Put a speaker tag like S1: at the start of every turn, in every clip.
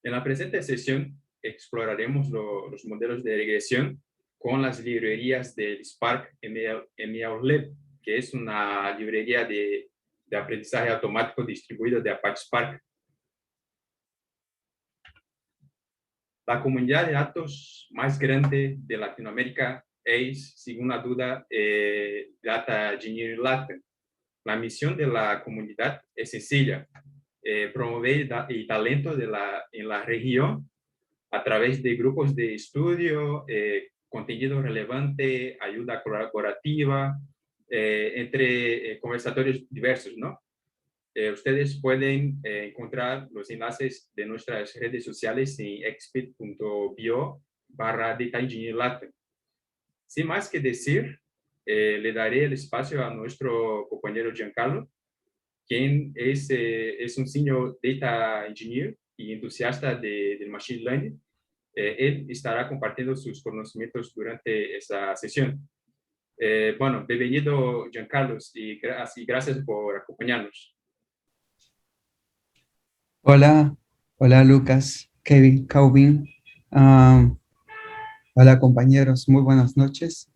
S1: En la presente sesión exploraremos los modelos de regresión con las librerías del Spark MLlib, que es una librería de aprendizaje automático distribuido de Apache Spark. La comunidad de datos más grande de Latinoamérica es, sin una duda, Data Engineering Latam. La misión de la comunidad es sencilla: promover el talento en la región a través de grupos de estudio, contenido relevante, ayuda colaborativa, entre conversatorios diversos, ¿no? Ustedes pueden encontrar los enlaces de nuestras redes sociales en expit.bio/Data Engineering Latam. Sin más que decir, le daré el espacio a nuestro compañero Giancarlo, quien es un senior Data Engineer y entusiasta del Machine Learning. Él estará compartiendo sus conocimientos durante esta sesión. Bueno, bienvenido Giancarlo y gracias por acompañarnos.
S2: Hola, hola Lucas, Kevin, Calvin. Hola compañeros, muy buenas noches.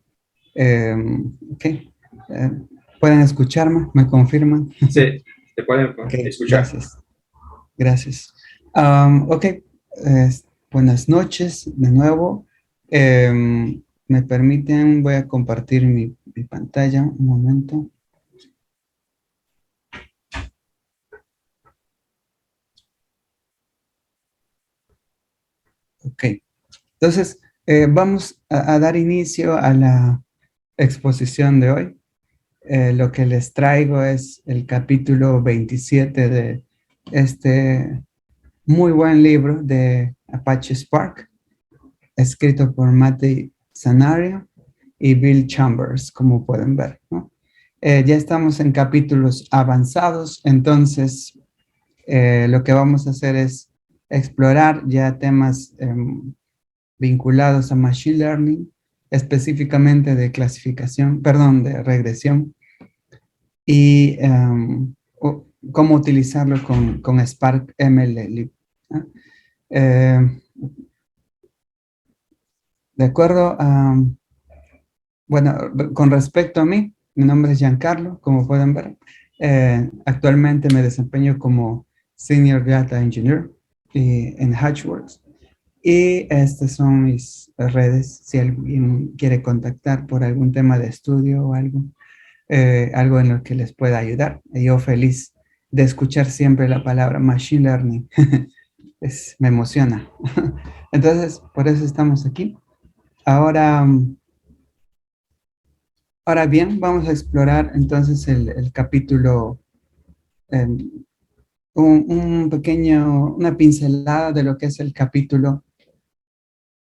S2: ¿Pueden escucharme? ¿Me confirman?
S1: Sí, te pueden escuchar.
S2: Gracias, gracias. Buenas noches de nuevo. ¿Me permiten? Voy a compartir mi pantalla un momento. Ok, entonces vamos a dar inicio a la exposición de hoy. Lo que les traigo es el capítulo 27 de este muy buen libro de Apache Spark, escrito por Matej Zanaria y Bill Chambers, como pueden ver, ¿no? Ya estamos en capítulos avanzados, entonces lo que vamos a hacer es explorar ya temas vinculados a Machine Learning, específicamente de clasificación, perdón, de regresión, y cómo utilizarlo con Spark MLlib, ¿no? De acuerdo a, bueno, con respecto a mí, mi nombre es Giancarlo, como pueden ver. Actualmente me desempeño como Senior Data Engineer en Hatchworks. Y estas son mis redes, si alguien quiere contactar por algún tema de estudio o algo en lo que les pueda ayudar. Yo feliz de escuchar siempre la palabra Machine Learning. Me emociona. Entonces, por eso estamos aquí. Ahora bien, vamos a explorar entonces el capítulo, una pincelada de lo que es el capítulo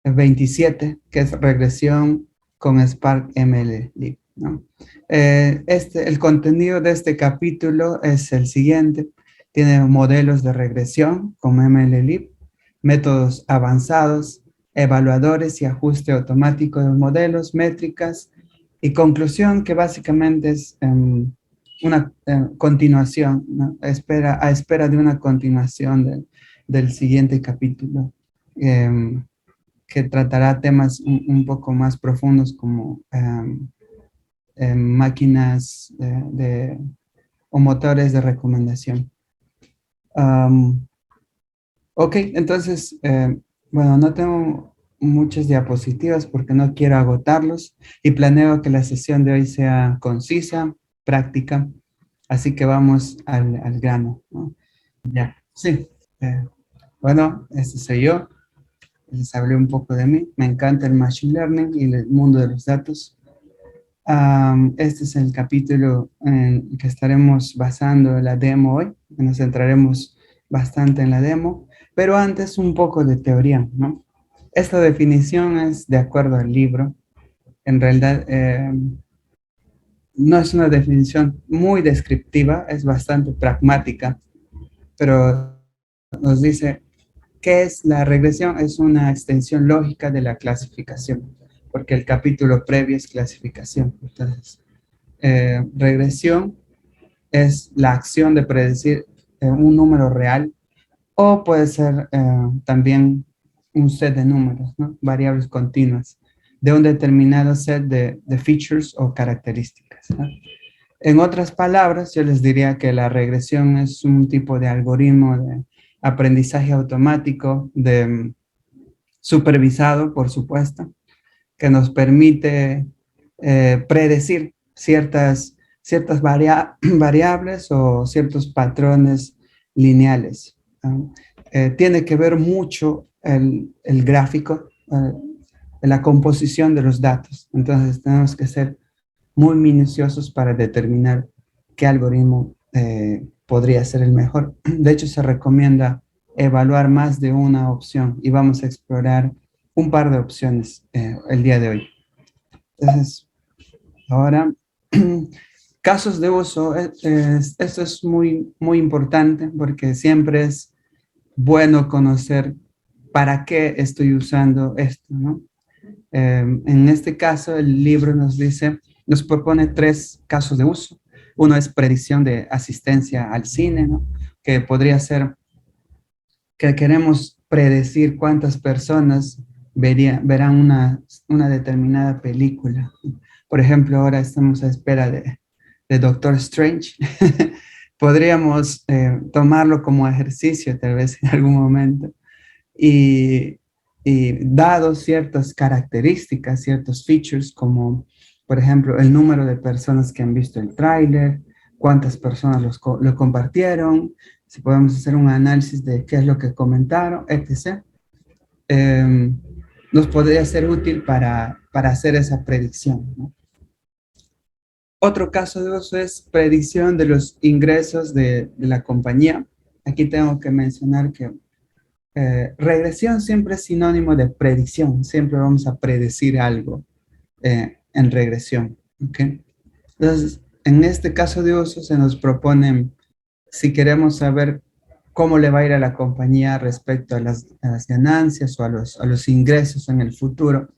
S2: 27, que es regresión con Spark MLlib, ¿no? El contenido de este capítulo es el siguiente. Tiene modelos de regresión con MLlib, métodos avanzados, evaluadores y ajuste automático de modelos, métricas y conclusión, que básicamente es una continuación, ¿no? A espera de una continuación del siguiente capítulo, que tratará temas un poco más profundos como máquinas o motores de recomendación. Ok, entonces, bueno, no tengo muchas diapositivas porque no quiero agotarlos y planeo que la sesión de hoy sea concisa, práctica, así que vamos al grano, ¿no? Ya, sí. Bueno, este soy yo. Les hablé un poco de mí. Me encanta el Machine Learning y el mundo de los datos. Este es el capítulo en que estaremos basando la demo hoy. Nos centraremos bastante en la demo, pero antes un poco de teoría, ¿no? Esta definición es de acuerdo al libro. En realidad, no es una definición muy descriptiva, es bastante pragmática, pero nos dice: ¿qué es la regresión? Es una extensión lógica de la clasificación, porque el capítulo previo es clasificación. Entonces, regresión es la acción de predecir un número real o puede ser también un set de números, ¿no? Variables continuas de un determinado set de features o características, ¿no? En otras palabras, yo les diría que la regresión es un tipo de algoritmo de aprendizaje automático, supervisado, por supuesto, que nos permite predecir ciertas variables o ciertos patrones lineales, ¿no? Tiene que ver mucho el gráfico, la composición de los datos. Entonces tenemos que ser muy minuciosos para determinar qué algoritmo podría ser el mejor. De hecho, se recomienda evaluar más de una opción y vamos a explorar un par de opciones el día de hoy. Entonces, ahora, casos de uso. Esto es muy importante porque siempre es bueno conocer para qué estoy usando esto, ¿no? En este caso, el libro nos propone 3 casos de uso. Uno es predicción de asistencia al cine, ¿no? Que podría ser que queremos predecir cuántas personas verán una determinada película. Por ejemplo, ahora estamos a espera de Doctor Strange. Podríamos tomarlo como ejercicio tal vez en algún momento y, y dado ciertas características, ciertos features, como por ejemplo el número de personas que han visto el tráiler, cuántas personas lo compartieron, si podemos hacer un análisis de qué es lo que comentaron, etc. Nos podría ser útil para hacer esa predicción, ¿no? Otro caso de uso es predicción de los ingresos de la compañía. Aquí tengo que mencionar que regresión siempre es sinónimo de predicción, siempre vamos a predecir algo en regresión, ¿ok? Entonces, en este caso de uso se nos propone, si queremos saber cómo le va a ir a la compañía respecto a las ganancias o a los ingresos en el futuro,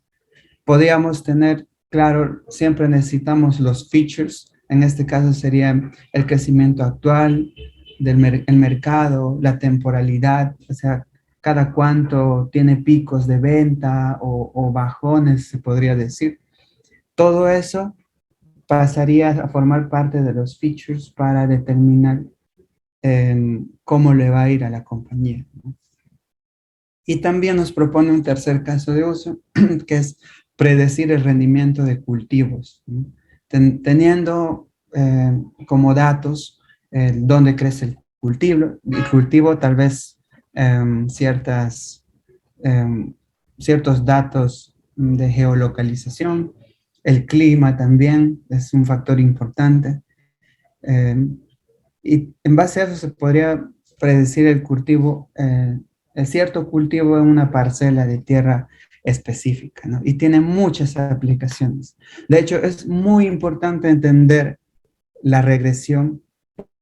S2: podríamos tener, claro, siempre necesitamos los features, en este caso sería el crecimiento actual el mercado, la temporalidad, o sea, cada cuánto tiene picos de venta o bajones, se podría decir. Todo eso pasaría a formar parte de los features para determinar cómo le va a ir a la compañía, ¿no? Y también nos propone un tercer caso de uso, que es predecir el rendimiento de cultivos, ¿no? Teniendo como datos dónde crece el cultivo tal vez ciertas, ciertos datos de geolocalización, el clima también es un factor importante. Y en base a eso se podría predecir el cultivo, el cierto cultivo en una parcela de tierra específica, ¿no? Y tiene muchas aplicaciones. De hecho, es muy importante entender la regresión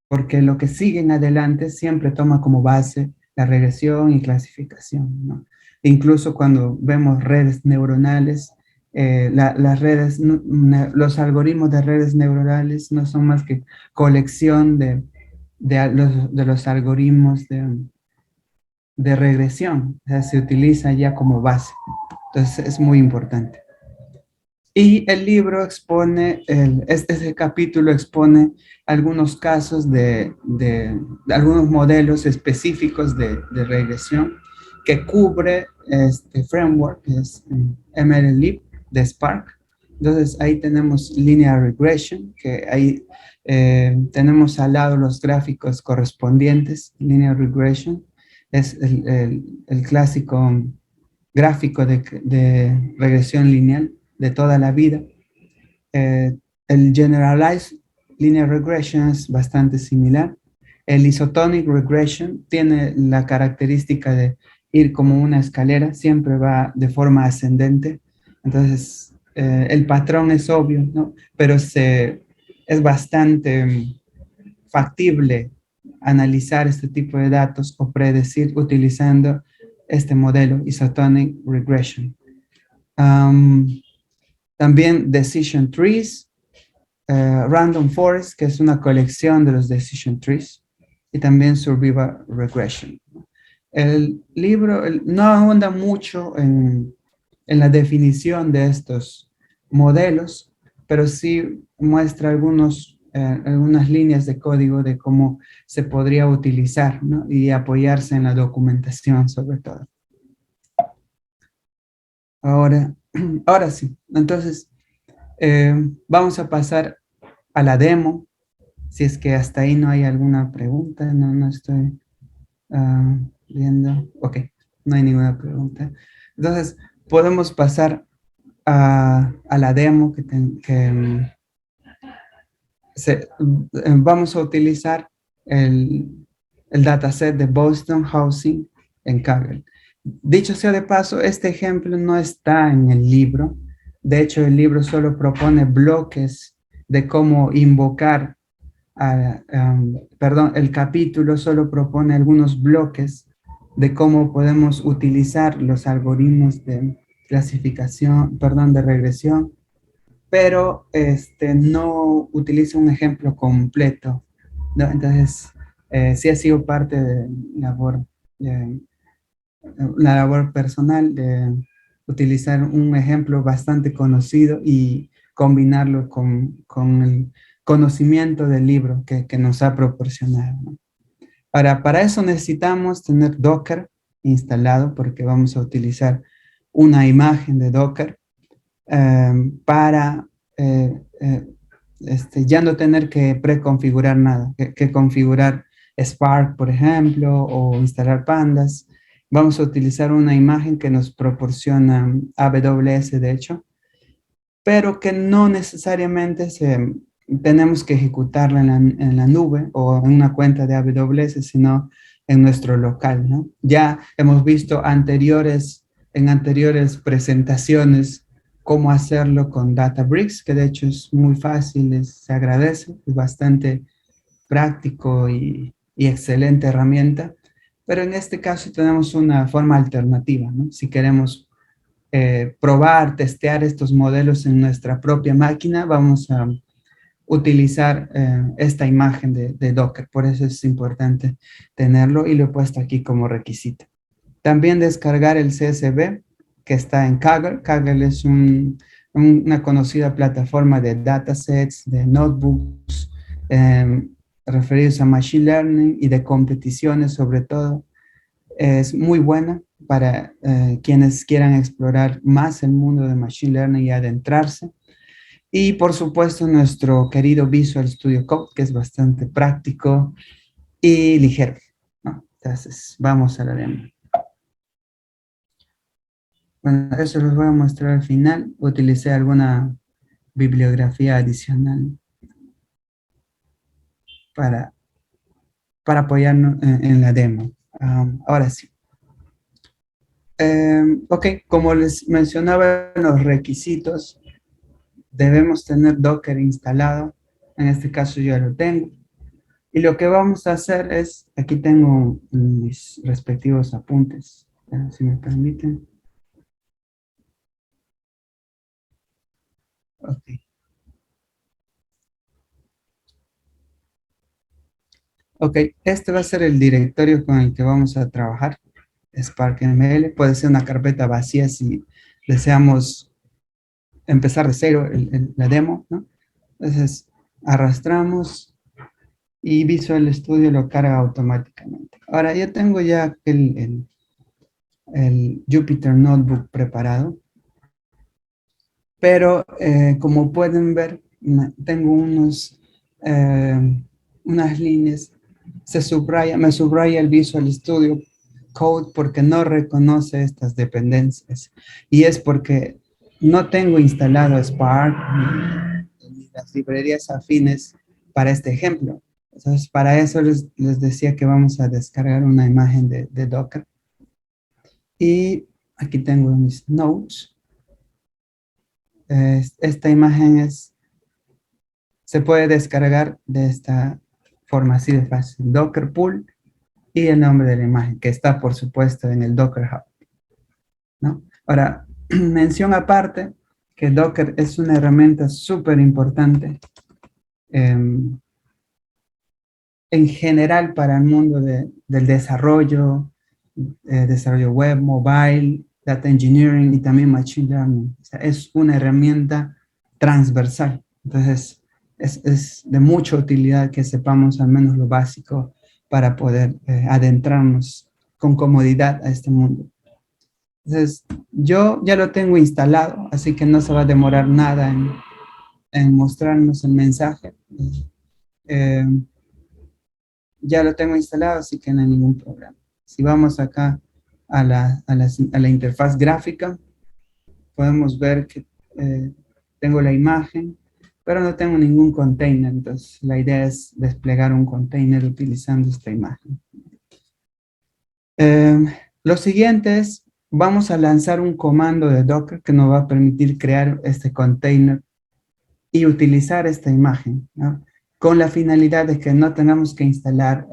S2: porque lo que sigue en adelante siempre toma como base la regresión y clasificación, ¿no? Incluso cuando vemos redes neuronales, las redes, los algoritmos de redes neuronales no son más que colección de los algoritmos de regresión, o sea, se utiliza ya como base. Entonces es muy importante. Y el libro expone, este capítulo expone algunos casos de algunos modelos específicos de regresión que cubre este framework, que es MLlib de Spark. Entonces ahí tenemos linear regression, que ahí tenemos al lado los gráficos correspondientes. Linear regression es el clásico gráfico de regresión lineal de toda la vida. El Generalized Linear Regression es bastante similar. El Isotonic Regression tiene la característica de ir como una escalera, siempre va de forma ascendente. Entonces, el patrón es obvio, ¿no? Pero es bastante factible analizar este tipo de datos o predecir utilizando este modelo Isotonic Regression. También Decision Trees, Random Forest, que es una colección de los Decision Trees, y también Survival Regression. El libro no ahonda mucho en la definición de estos modelos, pero sí muestra algunas líneas de código de cómo se podría utilizar, ¿no? Y apoyarse en la documentación sobre todo. Ahora, ahora sí, entonces vamos a pasar a la demo. Si es que hasta ahí no hay alguna pregunta, no estoy viendo. Ok, no hay ninguna pregunta. Entonces, podemos pasar a la demo vamos a utilizar el dataset de Boston Housing en Kaggle. Dicho sea de paso, este ejemplo no está en el libro. De hecho, el libro solo propone bloques de cómo invocar, perdón, el capítulo solo propone algunos bloques de cómo podemos utilizar los algoritmos de clasificación, perdón, de regresión, pero no utiliza un ejemplo completo, ¿no? Entonces, sí ha sido parte de eh, la labor personal de utilizar un ejemplo bastante conocido y combinarlo con el conocimiento del libro que nos ha proporcionado, ¿no? Ahora, para eso necesitamos tener Docker instalado porque vamos a utilizar una imagen de Docker para ya no tener que preconfigurar nada, que configurar Spark, por ejemplo, o instalar pandas. Vamos a utilizar una imagen que nos proporciona AWS, de hecho, pero que no necesariamente tenemos que ejecutarla en la nube o en una cuenta de AWS, sino en nuestro local, ¿no? Ya hemos visto en anteriores presentaciones cómo hacerlo con Databricks, que de hecho es muy fácil, se agradece, es bastante práctico y excelente herramienta, pero en este caso tenemos una forma alternativa, ¿no? Si queremos probar, testear estos modelos en nuestra propia máquina, vamos a utilizar esta imagen de Docker. Por eso es importante tenerlo y lo he puesto aquí como requisito. También descargar el CSV que está en Kaggle. Kaggle es una conocida plataforma de datasets, de notebooks, referidos a Machine Learning y de competiciones sobre todo. Es muy buena para quienes quieran explorar más el mundo de Machine Learning y adentrarse. Y por supuesto nuestro querido Visual Studio Code, que es bastante práctico y ligero, ¿no? Entonces, vamos a la demo. Bueno, eso los voy a mostrar al final. Utilicé alguna bibliografía adicional para apoyarnos en la demo. Ahora sí. Ok, como les mencionaba en los requisitos, debemos tener Docker instalado. En este caso yo lo tengo. Y lo que vamos a hacer es, aquí tengo mis respectivos apuntes, si me permiten. Ok. Ok, este va a ser el directorio con el que vamos a trabajar. SparkML, puede ser una carpeta vacía si deseamos empezar de cero la demo, ¿no? Entonces, arrastramos y Visual Studio lo carga automáticamente. Ahora, yo tengo ya el Jupyter Notebook preparado, pero como pueden ver, tengo unas líneas, me subraya el Visual Studio Code porque no reconoce estas dependencias. Y es porque no tengo instalado Spark ni las librerías afines para este ejemplo. Entonces, para eso les decía que vamos a descargar una imagen de Docker. Y aquí tengo mis notes. Esta imagen se puede descargar de esta forma así de fácil. Docker Pool y el nombre de la imagen, que está por supuesto en el Docker Hub, ¿no? Ahora, mención aparte que Docker es una herramienta súper importante en general para el mundo del desarrollo desarrollo web, mobile, data engineering y también machine learning. O sea, es una herramienta transversal. Entonces, es de mucha utilidad que sepamos al menos lo básico para poder adentrarnos con comodidad a este mundo. Entonces, yo ya lo tengo instalado, así que no se va a demorar nada en mostrarnos el mensaje. Eh, ya lo tengo instalado, así que no hay ningún problema. Si vamos acá a la interfaz gráfica, podemos ver que tengo la imagen, pero no tengo ningún container. Entonces, la idea es desplegar un container utilizando esta imagen. Lo siguiente es, vamos a lanzar un comando de Docker que nos va a permitir crear este container y utilizar esta imagen, ¿no? Con la finalidad de que no tengamos que instalar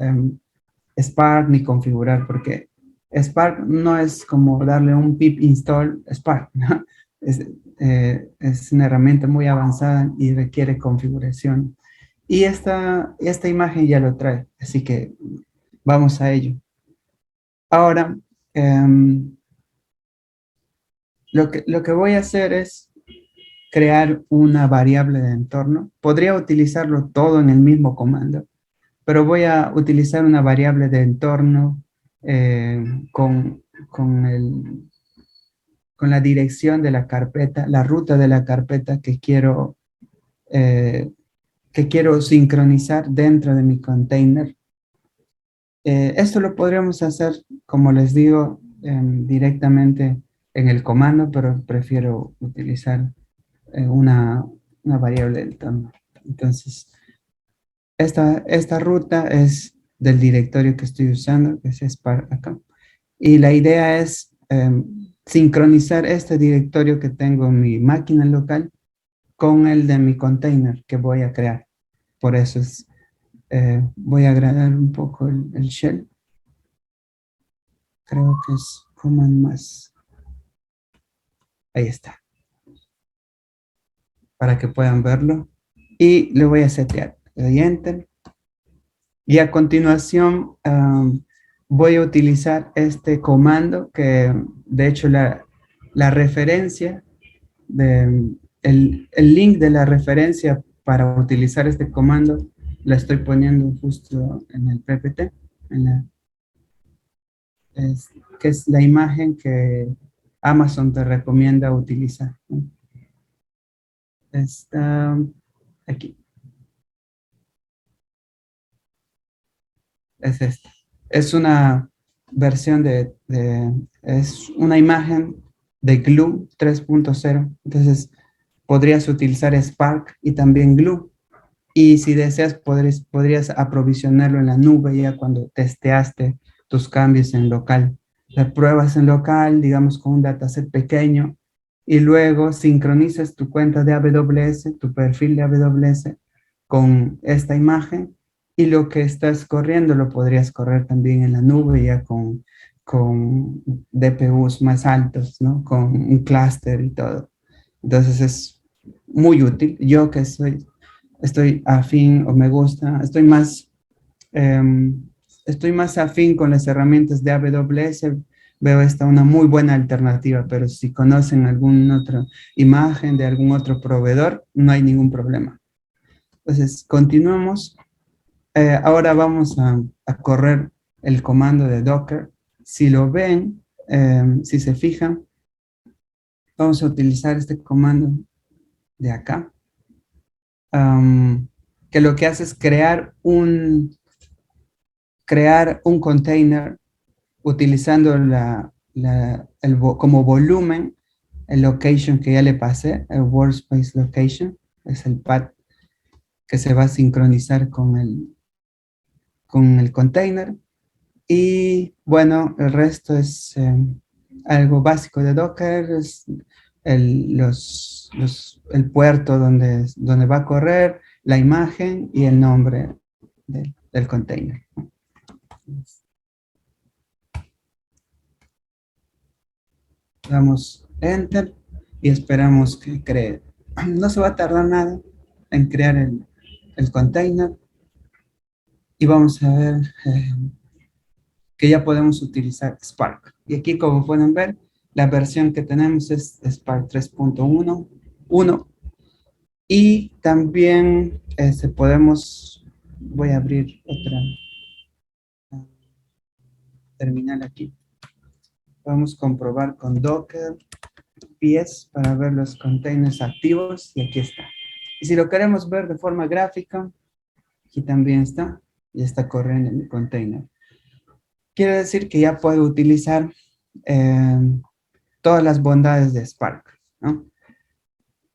S2: Spark ni configurar, porque Spark no es como darle un pip install Spark, ¿no? Es una herramienta muy avanzada y requiere configuración. Y esta imagen ya lo trae, así que vamos a ello. Ahora, lo que voy a hacer es crear una variable de entorno. Podría utilizarlo todo en el mismo comando, pero voy a utilizar una variable de entorno con, con la dirección de la carpeta, la ruta de la carpeta que quiero sincronizar dentro de mi container. Esto lo podríamos hacer, como les digo, directamente en el comando, pero prefiero utilizar una variable de entorno. Entonces, esta ruta es del directorio que estoy usando, que es Spark acá. Y la idea es sincronizar este directorio que tengo en mi máquina local con el de mi container que voy a crear. Por eso voy a agregar un poco el shell. Creo que es command más. Ahí está. Para que puedan verlo. Y le voy a setear. Le doy enter. Y a continuación voy a utilizar este comando que de hecho la referencia, el link de la referencia para utilizar este comando la estoy poniendo justo en el PPT, que es la imagen que Amazon te recomienda utilizar, ¿no? Está aquí. Es esta. Es una versión es una imagen de Glue 3.0. Entonces, podrías utilizar Spark y también Glue. Y si deseas, podrías aprovisionarlo en la nube ya cuando testeaste tus cambios en local. Las pruebas en local, digamos, con un dataset pequeño, y luego sincronizas tu cuenta de AWS, tu perfil de AWS, con esta imagen, y lo que estás corriendo lo podrías correr también en la nube ya con DPUs más altos, ¿no? Con un clúster y todo. Entonces es muy útil. Yo que estoy afín o me gusta, estoy más afín con las herramientas de AWS, veo esta una muy buena alternativa, pero si conocen alguna otra imagen de algún otro proveedor, no hay ningún problema. Entonces, continuamos. Ahora vamos a correr el comando de Docker. Si lo ven, si se fijan, vamos a utilizar este comando de acá, que lo que hace es crear un container utilizando como volumen el location que ya le pasé, el workspace location, es el path que se va a sincronizar con el container. Y bueno, el resto es algo básico de Docker, es el puerto donde va a correr, la imagen y el nombre del container. Damos enter y esperamos que cree. No se va a tardar nada en crear el container. Y vamos a ver que ya podemos utilizar Spark. Y aquí, como pueden ver, la versión que tenemos es Spark 3.1. Y también voy a abrir otra terminal aquí. Podemos comprobar con Docker PS para ver los containers activos y aquí está. Y si lo queremos ver de forma gráfica, aquí también está, ya está corriendo en mi container. Quiere decir que ya puedo utilizar todas las bondades de Spark, ¿no?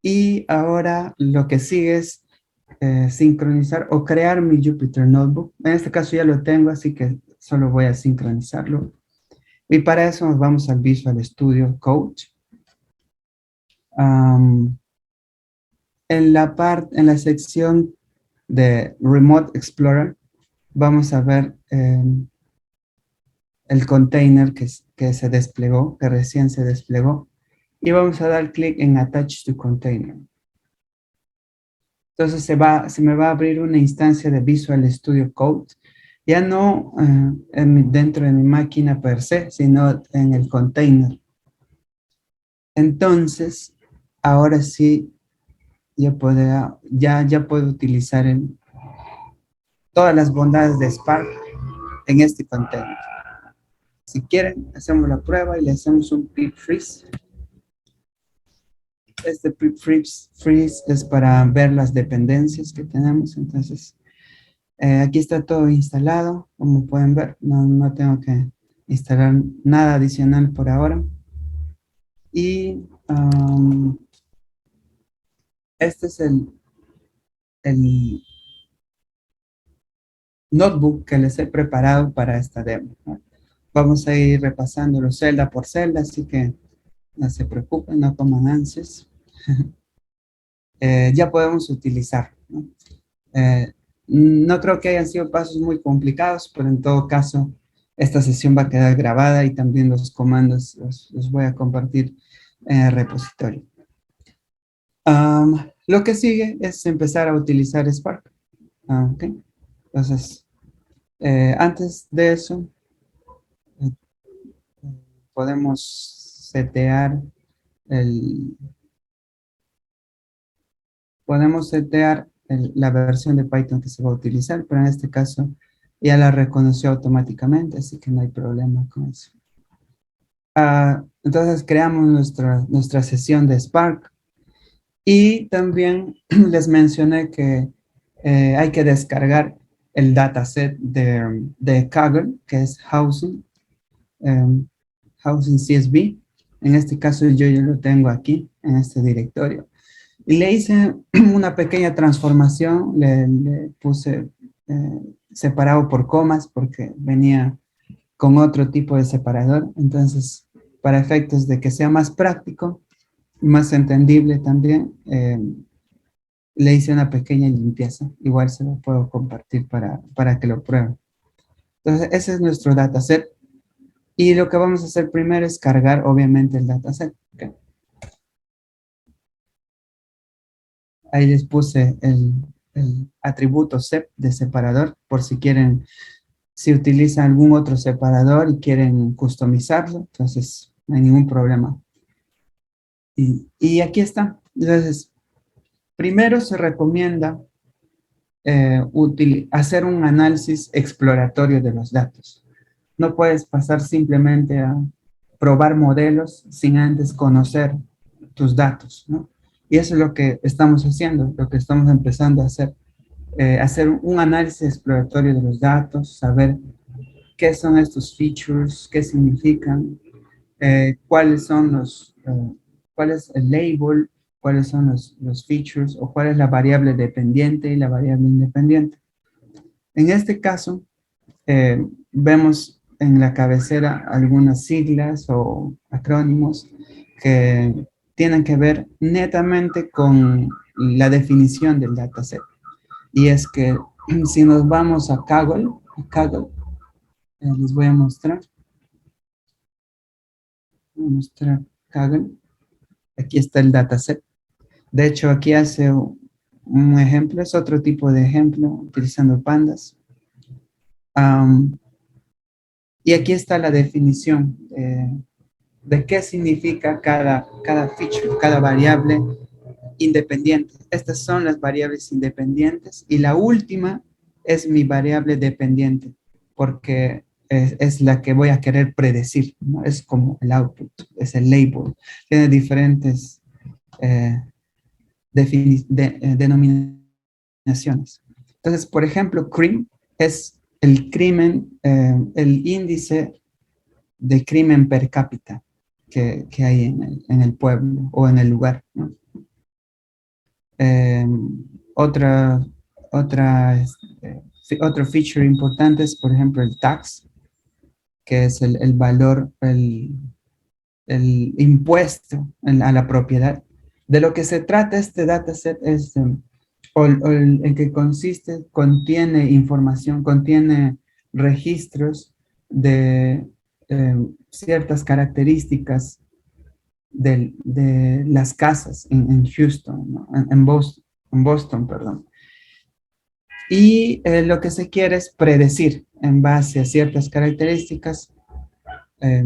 S2: Y ahora lo que sigue es sincronizar o crear mi Jupyter Notebook. En este caso ya lo tengo, así que solo voy a sincronizarlo. Y para eso nos vamos al Visual Studio Code. En la sección de Remote Explorer, vamos a ver el container que se desplegó, que recién se desplegó. Y vamos a dar clic en Attach to Container. Entonces se me va a abrir una instancia de Visual Studio Code, ya no dentro de mi máquina per se, sino en el container. Entonces, ahora sí, ya puedo utilizar todas las bondades de Spark en este container. Si quieren, hacemos la prueba y le hacemos un pip freeze. Este pip freeze es para ver las dependencias que tenemos. Entonces, aquí está todo instalado. Como pueden ver, no tengo que instalar nada adicional por ahora. Y este es el notebook que les he preparado para esta demo, ¿no? Vamos a ir repasándolo celda por celda, así que no se preocupen, no coman ansias. Ya podemos utilizar, ¿no? No creo que hayan sido pasos muy complicados, pero en todo caso, esta sesión va a quedar grabada y también los comandos los voy a compartir en el repositorio. Lo que sigue es empezar a utilizar Spark. Okay. Entonces, antes de eso, eh, podemos setear la versión de Python que se va a utilizar, pero en este caso ya la reconoció automáticamente, así que no hay problema con eso. Entonces creamos nuestra sesión de Spark y también les mencioné que hay que descargar el dataset de Kaggle, que es Housing CSV. En este caso yo lo tengo aquí, en este directorio. Y le hice una pequeña transformación, le puse separado por comas porque venía con otro tipo de separador. Entonces, para efectos de que sea más práctico, más entendible también, le hice una pequeña limpieza. Igual se lo puedo compartir para que lo prueben. Entonces, ese es nuestro dataset. Y lo que vamos a hacer primero es cargar, obviamente, el dataset. ¿Okay? Ahí les puse el atributo sep de separador, por si quieren, si utilizan algún otro separador y quieren customizarlo, entonces no hay ningún problema. Y aquí está. Entonces, primero se recomienda hacer un análisis exploratorio de los datos. No puedes pasar simplemente a probar modelos sin antes conocer tus datos, ¿no? Y eso es lo que estamos haciendo, lo que estamos empezando a hacer. Hacer un análisis exploratorio de los datos, saber qué son estos features, qué significan, cuál es el label, cuáles son los features o cuál es la variable dependiente y la variable independiente. En este caso, vemos en la cabecera algunas siglas o acrónimos que tienen que ver netamente con la definición del dataset. Y es que si nos vamos a Kaggle, les voy a mostrar. Kaggle. Aquí está el dataset. De hecho, aquí hace un ejemplo, es otro tipo de ejemplo utilizando pandas. Y aquí está la definición de qué significa cada feature, cada variable independiente. Estas son las variables independientes y la última es mi variable dependiente, porque es la que voy a querer predecir, ¿no? Es como el output, es el label. Tiene diferentes denominaciones. Entonces, por ejemplo, CRIM es el crimen, el índice de crimen per cápita que hay en el pueblo o en el lugar, ¿no? Eh, otra, otro feature importante es, por ejemplo, el tax, que es el valor, el impuesto a la propiedad. De lo que se trata este dataset es, en que consiste, contiene información, contiene registros de ciertas características de las casas en Houston, ¿no? En Boston, perdón. Y lo que se quiere es predecir en base a ciertas características eh,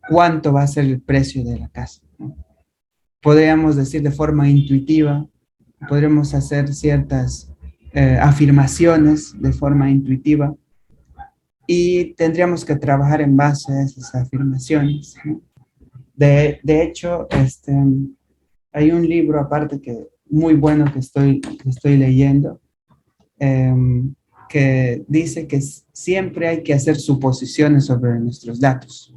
S2: cuánto va a ser el precio de la casa, ¿no? Podríamos decir de forma intuitiva, podríamos hacer ciertas afirmaciones de forma intuitiva y tendríamos que trabajar en base a esas afirmaciones, ¿no? De hecho, hay un libro aparte que muy bueno que estoy leyendo, que dice que siempre hay que hacer suposiciones sobre nuestros datos.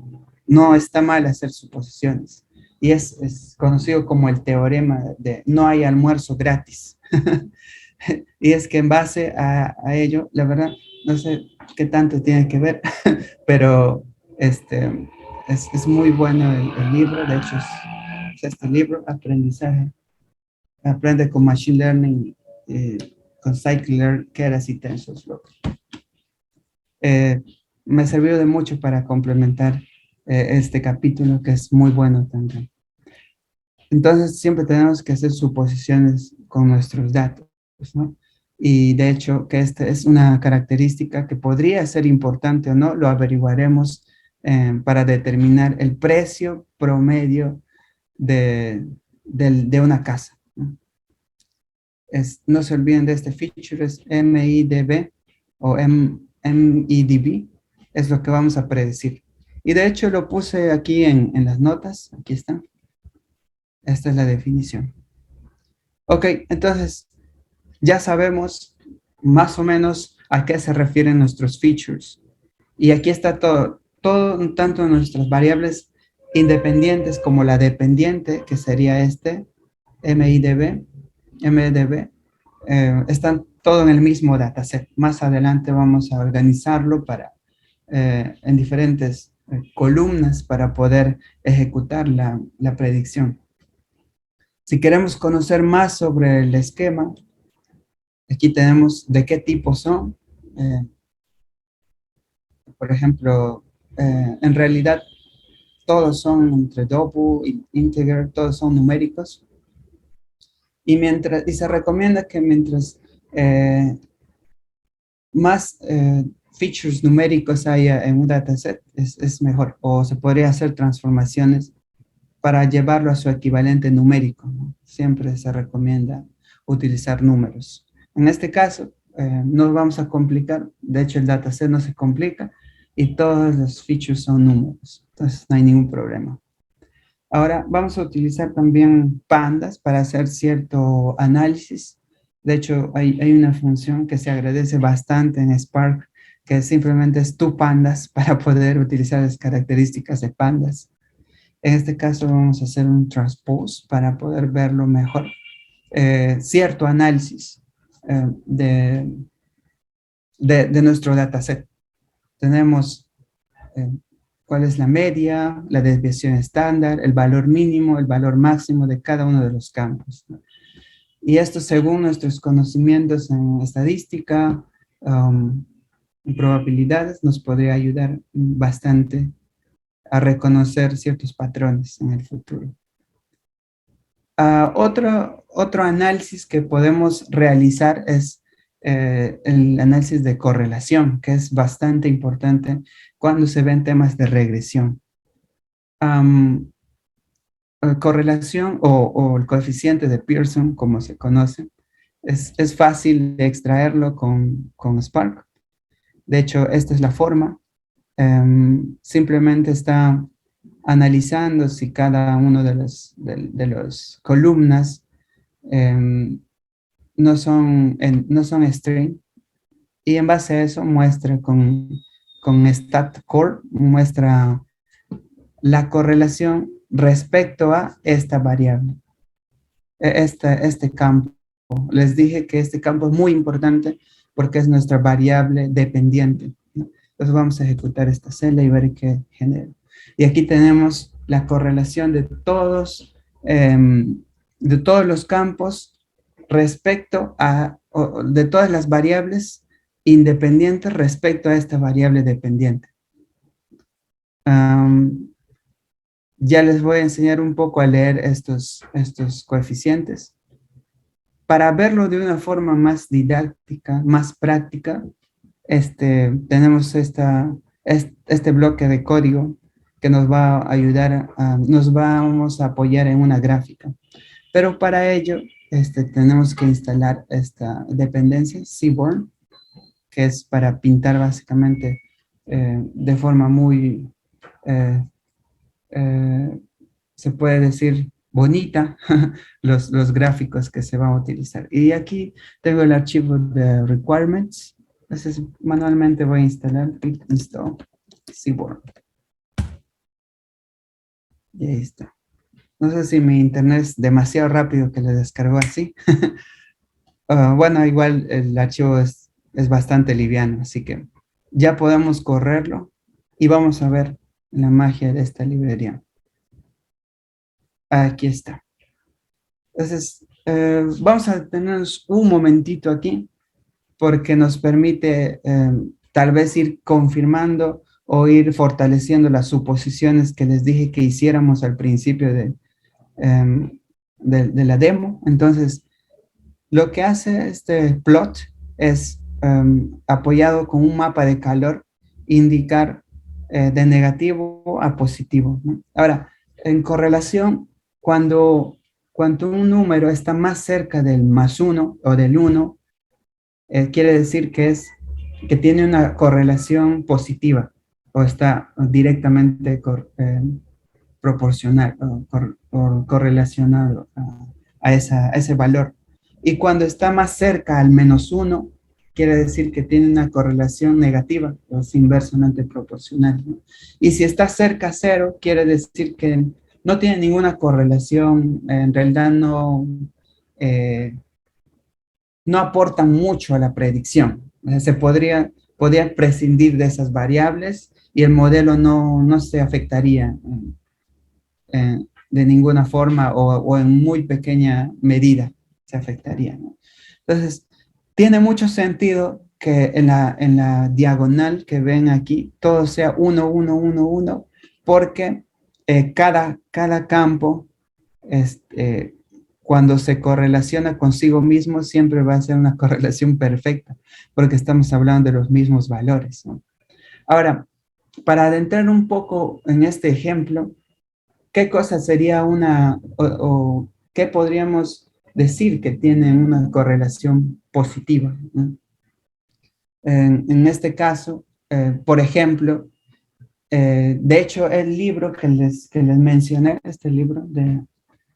S2: No está mal hacer suposiciones. Y es conocido como el teorema de no hay almuerzo gratis. Y es que en base a ello, la verdad, no sé qué tanto tiene que ver, pero es muy bueno el libro. De hecho, es este libro, Aprendizaje. Aprende con Machine Learning, con Scikit-Learn, Keras y TensorFlow. Me sirvió de mucho para complementar este capítulo, que es muy bueno también. Entonces, siempre tenemos que hacer suposiciones con nuestros datos, ¿no? Y de hecho, que esta es una característica que podría ser importante o no, lo averiguaremos para determinar el precio promedio de una casa, ¿no? No se olviden de este feature, es MIDB o MIDB, es lo que vamos a predecir. Y de hecho lo puse aquí en las notas, aquí está. Esta es la definición. Ok, entonces ya sabemos más o menos a qué se refieren nuestros features. Y aquí está todo tanto nuestras variables independientes como la dependiente, que sería MIDB, están todo en el mismo dataset. Más adelante vamos a organizarlo en diferentes columnas para poder ejecutar la predicción. Si queremos conocer más sobre el esquema, aquí tenemos de qué tipo son. Por ejemplo, en realidad todos son entre double, integer, todos son numéricos. Y se recomienda que mientras más features numéricos haya en un dataset, es mejor. O se podría hacer transformaciones para llevarlo a su equivalente numérico, ¿no? Siempre se recomienda utilizar números. En este caso, no nos vamos a complicar. De hecho, el dataset no se complica y todos los features son números. Entonces, no hay ningún problema. Ahora vamos a utilizar también pandas para hacer cierto análisis. De hecho, hay una función que se agradece bastante en Spark, que simplemente es toPandas para poder utilizar las características de pandas. En este caso vamos a hacer un transpose para poder verlo mejor. Cierto análisis de nuestro dataset. Tenemos cuál es la media, la desviación estándar, el valor mínimo, el valor máximo de cada uno de los campos, ¿no? Y esto según nuestros conocimientos en estadística, en probabilidades, nos podría ayudar bastante a reconocer ciertos patrones en el futuro. Otro análisis que podemos realizar es el análisis de correlación, que es bastante importante cuando se ven temas de regresión. Correlación o el coeficiente de Pearson, como se conoce, es fácil de extraerlo con Spark. De hecho, esta es la forma. Simplemente está analizando si cada uno de los columnas no son string, y en base a eso muestra con StatCore, muestra la correlación respecto a esta variable, este campo. Les dije que este campo es muy importante porque es nuestra variable dependiente, ¿no? Entonces vamos a ejecutar esta celda y ver qué genera. Y aquí tenemos la correlación de todos los campos respecto a, de todas las variables independientes respecto a esta variable dependiente. Ya les voy a enseñar un poco a leer estos coeficientes. Para verlo de una forma más didáctica, más práctica, tenemos este bloque de código que nos va a ayudar, nos vamos a apoyar en una gráfica. Pero para ello, tenemos que instalar esta dependencia, Seaborn, que es para pintar básicamente de forma muy, se puede decir, bonita, los gráficos que se van a utilizar. Y aquí tengo el archivo de requirements. Entonces, manualmente voy a instalar pip install Seaborn. Y ahí está. No sé si mi internet es demasiado rápido que le descargó así. Bueno, igual el archivo es bastante liviano, así que ya podemos correrlo y vamos a ver la magia de esta librería. Aquí está. Entonces, vamos a detenernos un momentito aquí porque nos permite tal vez ir confirmando o ir fortaleciendo las suposiciones que les dije que hiciéramos al principio de la demo. Entonces, lo que hace este plot es, apoyado con un mapa de calor, indicar de negativo a positivo, ¿no? Ahora, en correlación, cuando un número está más cerca del +1 o del 1, quiere decir que tiene una correlación positiva o está directamente proporcional o correlacionado a ese valor. Y cuando está más cerca al -1, quiere decir que tiene una correlación negativa, o es inversamente proporcional, ¿no? Y si está cerca a 0, quiere decir que no tiene ninguna correlación, en realidad no aportan mucho a la predicción. O sea, se podría prescindir de esas variables y el modelo no se afectaría de ninguna forma o en muy pequeña medida se afectaría, ¿no? Entonces, tiene mucho sentido que en la diagonal que ven aquí, todo sea 1, 1, 1, 1, porque cada campo, cuando se correlaciona consigo mismo, siempre va a ser una correlación perfecta, porque estamos hablando de los mismos valores, ¿no? Ahora, para adentrar un poco en este ejemplo, ¿qué cosa sería o qué podríamos decir que tiene una correlación positiva, ¿no? En este caso, por ejemplo, de hecho, el libro que les mencioné, este libro de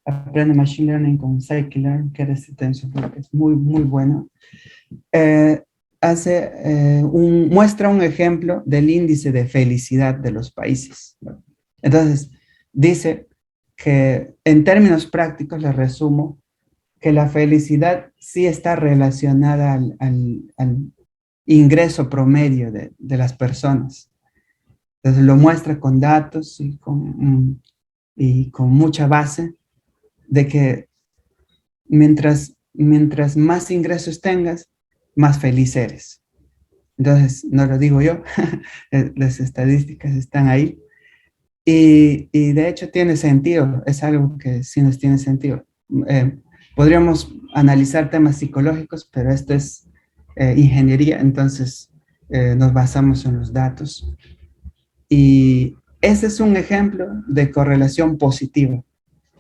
S2: Aprende Machine Learning con Scikit-Learn, que era este TensorFlow, que es muy, muy bueno, muestra un ejemplo del índice de felicidad de los países, ¿no? Entonces, dice que en términos prácticos, les resumo, que la felicidad sí está relacionada al ingreso promedio de las personas. Entonces lo muestra con datos y con mucha base de que mientras más ingresos tengas, más feliz eres. Entonces, no lo digo yo, las estadísticas están ahí. Y de hecho tiene sentido, es algo que sí nos tiene sentido. Podríamos analizar temas psicológicos, pero esto es ingeniería, entonces nos basamos en los datos. Y ese es un ejemplo de correlación positiva,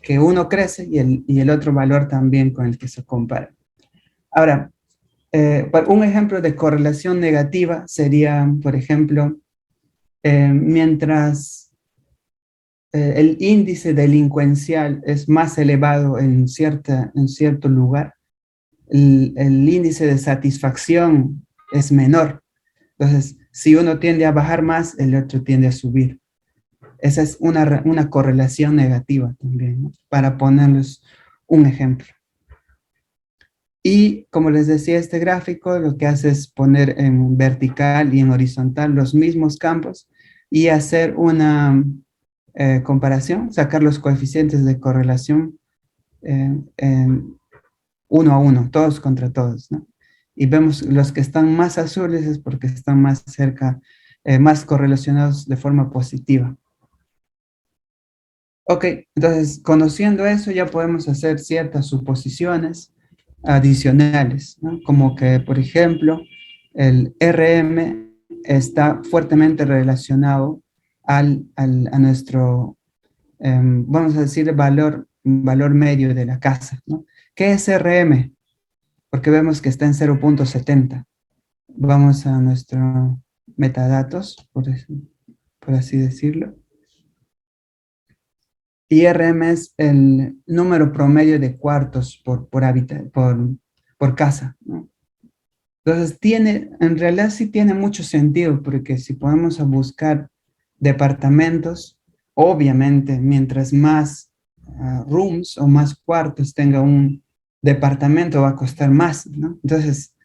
S2: que uno crece y el otro valor también con el que se compara. Ahora, un ejemplo de correlación negativa sería, por ejemplo, mientras el índice delincuencial es más elevado en cierto lugar, el índice de satisfacción es menor. Entonces, si uno tiende a bajar más, el otro tiende a subir. Esa es una correlación negativa también, ¿no? Para ponerles un ejemplo. Y como les decía, este gráfico lo que hace es poner en vertical y en horizontal los mismos campos y hacer una comparación, sacar los coeficientes de correlación uno a uno, todos contra todos, ¿no? Y vemos los que están más azules es porque están más cerca, más correlacionados de forma positiva. Ok, entonces conociendo eso ya podemos hacer ciertas suposiciones adicionales, ¿no? Como que, por ejemplo, el RM está fuertemente relacionado a nuestro, vamos a decir, valor medio de la casa, ¿no? ¿Qué es RM? Porque vemos que está en 0.70. Vamos a nuestro metadatos, por así decirlo. Y RM es el número promedio de cuartos por casa, ¿no? Entonces en realidad sí tiene mucho sentido, porque si podemos a buscar departamentos, obviamente mientras más rooms o más cuartos tenga un departamento va a costar más, ¿no? Entonces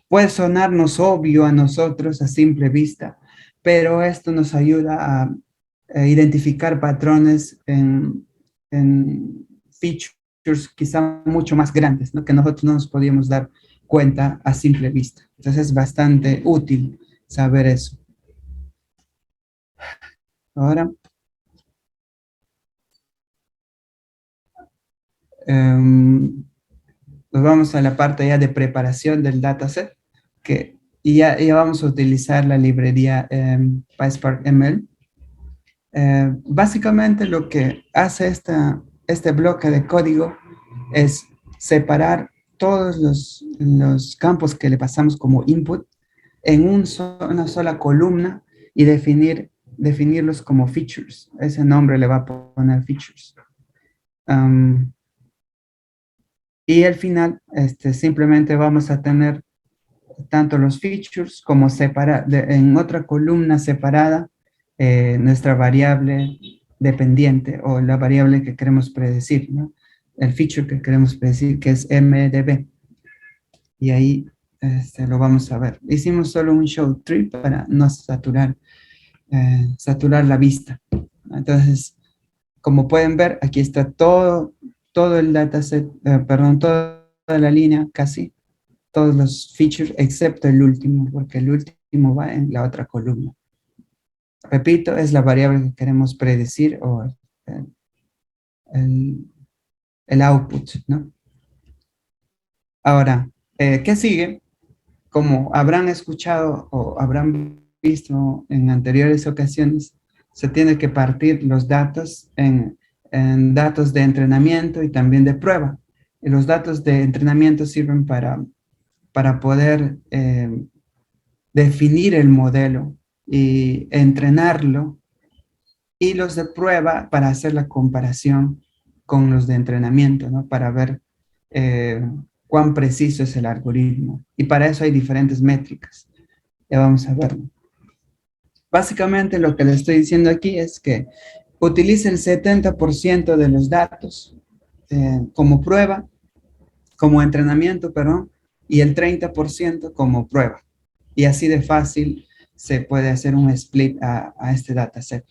S2: puede sonarnos obvio a nosotros a simple vista, pero esto nos ayuda a identificar patrones en features quizá mucho más grandes, ¿no? Que nosotros no nos podíamos dar cuenta a simple vista. Entonces es bastante útil saber eso. Ahora, nos vamos a la parte ya de preparación del dataset, y ya vamos a utilizar la librería PySpark ML. Básicamente lo que hace este bloque de código es separar todos los campos que le pasamos como input en una sola columna y definirlos como features. Ese nombre le va a poner features. Y al final simplemente vamos a tener tanto los features como en otra columna separada nuestra variable dependiente o la variable que queremos predecir, ¿no? El feature que queremos predecir, que es MDB. Y ahí lo vamos a ver. Hicimos solo un show tree para no saturar la vista. Entonces, como pueden ver, aquí está todo el dataset, toda la línea casi, todos los features excepto el último, porque el último va en la otra columna. Repito, es la variable que queremos predecir o el output, ¿no? Ahora, ¿qué sigue? Como habrán escuchado o habrán visto en anteriores ocasiones, se tiene que partir los datos en datos de entrenamiento y también de prueba. Y los datos de entrenamiento sirven para poder definir el modelo y entrenarlo, y los de prueba para hacer la comparación con los de entrenamiento, ¿no? Para ver cuán preciso es el algoritmo. Y para eso hay diferentes métricas. Ya vamos a verlo. Básicamente lo que le estoy diciendo aquí es que utilice el 70% de los datos como prueba, como entrenamiento, perdón, y el 30% como prueba. Y así de fácil se puede hacer un split a este dataset.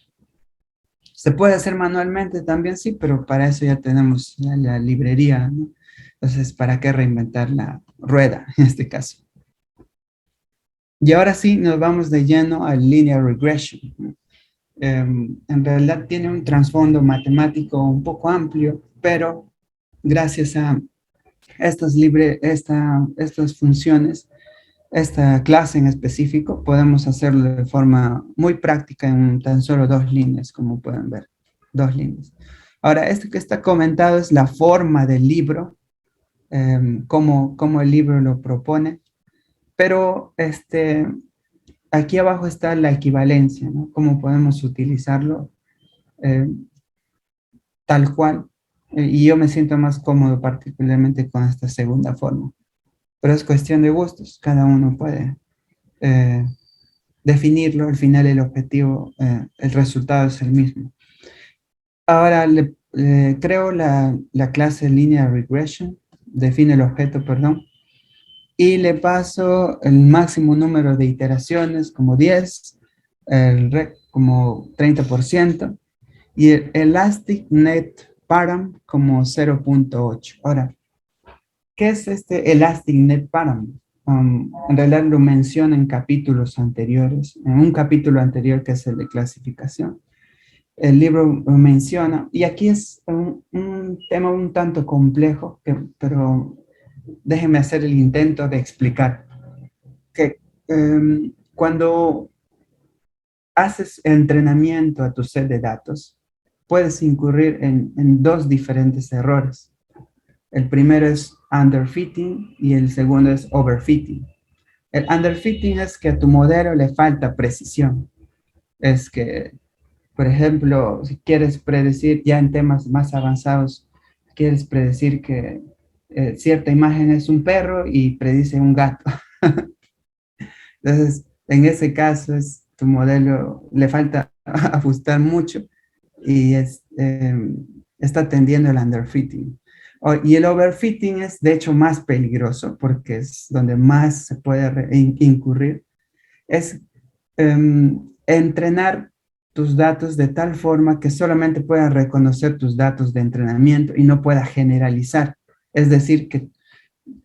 S2: Se puede hacer manualmente también, sí, pero para eso ya tenemos la librería, ¿no? Entonces, ¿para qué reinventar la rueda en este caso? Y ahora sí, nos vamos de lleno al linear regression. En realidad tiene un trasfondo matemático un poco amplio, pero gracias a estas funciones, esta clase en específico, podemos hacerlo de forma muy práctica en tan solo 2 líneas, como pueden ver, 2 líneas. Ahora, esto que está comentado es la forma del libro, cómo el libro lo propone, pero aquí abajo está la equivalencia, ¿no? Cómo podemos utilizarlo eh, tal cual, y yo me siento más cómodo particularmente con esta segunda forma, pero es cuestión de gustos, cada uno puede eh, definirlo, al final el objetivo, el resultado es el mismo. Ahora creo la clase Linear Regression, define el objeto, perdón, y le paso el máximo número de iteraciones como 10, el rec como 30%, y el Elastic Net Param como 0.8. Ahora, ¿qué es este Elastic Net Param? En realidad lo menciona en capítulos anteriores, en un capítulo anterior que es el de clasificación. El libro lo menciona, y aquí es un tema un tanto complejo, pero déjenme hacer el intento de explicar. Que cuando haces entrenamiento a tu set de datos, puedes incurrir en 2 diferentes errores. El primero es underfitting y el segundo es overfitting. El underfitting es que a tu modelo le falta precisión. Es que, por ejemplo, si quieres predecir ya en temas más avanzados, quieres predecir que cierta imagen es un perro y predice un gato. Entonces, en ese caso, tu modelo le falta ajustar mucho y está tendiendo el underfitting. Y el overfitting es, de hecho, más peligroso porque es donde más se puede incurrir. Es entrenar tus datos de tal forma que solamente pueda reconocer tus datos de entrenamiento y no pueda generalizar. Es decir, que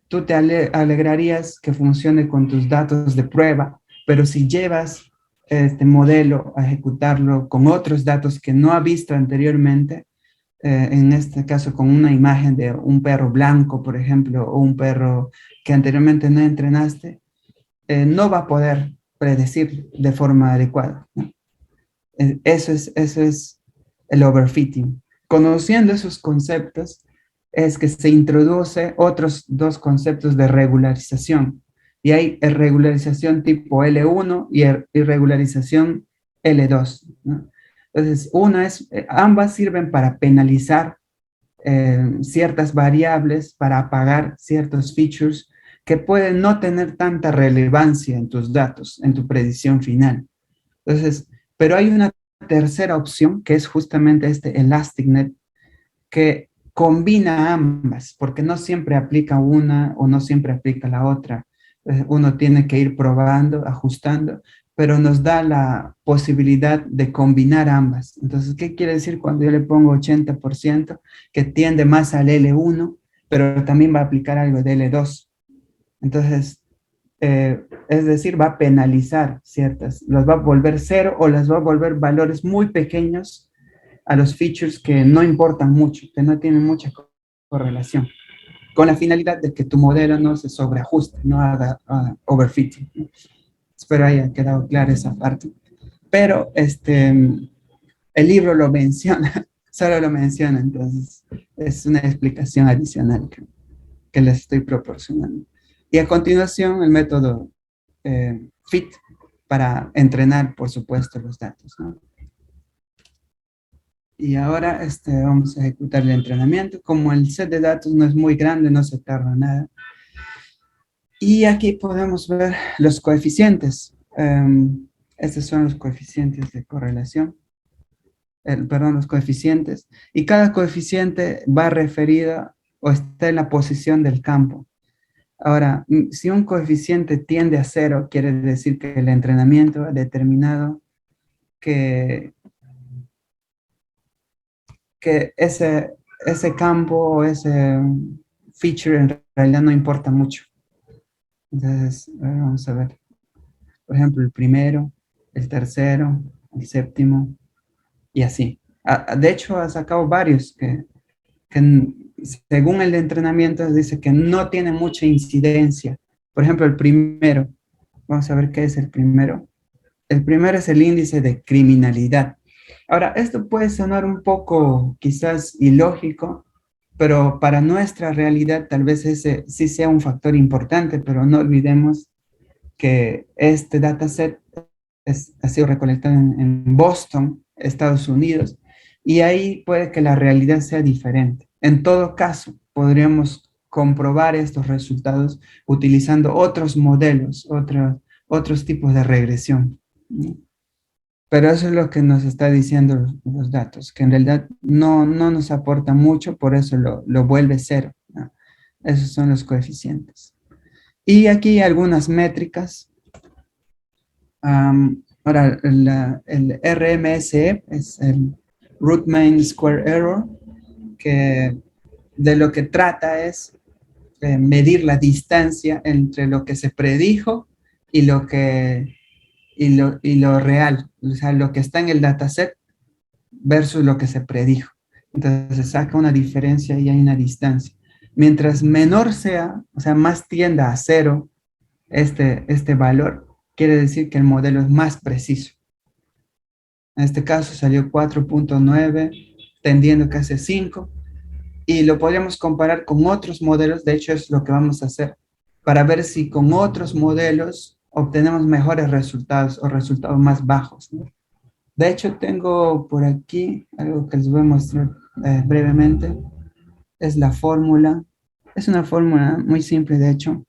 S2: tú te alegrarías que funcione con tus datos de prueba, pero si llevas este modelo a ejecutarlo con otros datos que no ha visto anteriormente, en este caso con una imagen de un perro blanco, por ejemplo, o un perro que anteriormente no entrenaste, no va a poder predecir de forma adecuada, ¿no? Eso es el overfitting. Conociendo esos conceptos, es que se introduce otros 2 conceptos de regularización. Y hay regularización tipo L1 y regularización L2, ¿no? Entonces, ambas sirven para penalizar ciertas variables, para apagar ciertos features que pueden no tener tanta relevancia en tus datos, en tu predicción final. Entonces, pero hay una tercera opción que es justamente este ElasticNet que combina ambas, porque no siempre aplica una o no siempre aplica la otra. Uno tiene que ir probando, ajustando, pero nos da la posibilidad de combinar ambas. Entonces, ¿qué quiere decir cuando yo le pongo 80%? Que tiende más al L1, pero también va a aplicar algo de L2. Entonces, es decir, va a penalizar ciertas, las va a volver cero o las va a volver valores muy pequeños a los features que no importan mucho, que no tienen mucha correlación, con la finalidad de que tu modelo no se sobreajuste, no haga overfitting. Espero haya quedado clara esa parte. Pero el libro lo menciona, solo lo menciona, entonces es una explicación adicional que les estoy proporcionando. Y a continuación, el método FIT para entrenar, por supuesto, los datos, ¿no? Y ahora vamos a ejecutar el entrenamiento. Como el set de datos no es muy grande, no se tarda nada. Y aquí podemos ver los coeficientes. Estos son los coeficientes de correlación. Perdón, los coeficientes. Y cada coeficiente va referido o está en la posición del campo. Ahora, si un coeficiente tiende a 0, quiere decir que el entrenamiento ha determinado que ese campo o ese feature en realidad no importa mucho. Entonces, vamos a ver. Por ejemplo, el primero, el tercero, el séptimo, y así. De hecho, ha sacado varios que según el entrenamiento dice que no tiene mucha incidencia. Por ejemplo, el primero, Vamos a ver qué es el primero. El primero es el índice de criminalidad. Ahora, esto puede sonar un poco quizás ilógico, pero para nuestra realidad tal vez ese sí sea un factor importante, pero no olvidemos que este dataset ha sido recolectado en Boston, Estados Unidos, y ahí puede que la realidad sea diferente. En todo caso, podríamos comprobar estos resultados utilizando otros modelos, otros tipos de regresión, ¿no? Pero eso es lo que nos está diciendo los datos, que en realidad no nos aporta mucho, por eso lo vuelve cero, ¿no? Esos son los coeficientes. Y aquí algunas métricas. Ahora, el RMSE es el Root Mean Square Error, que de lo que trata es medir la distancia entre lo que se predijo y lo real, o sea, lo que está en el dataset versus lo que se predijo. Entonces se saca una diferencia y hay una distancia. Mientras menor sea, o sea, más tienda a cero este valor, quiere decir que el modelo es más preciso. En este caso salió 4.9, tendiendo casi a 5, y lo podríamos comparar con otros modelos, de hecho es lo que vamos a hacer, para ver si con otros modelos obtenemos mejores resultados o resultados más bajos, ¿no? De hecho, tengo por aquí algo que les voy a mostrar brevemente, es la fórmula. Es una fórmula muy simple, de hecho.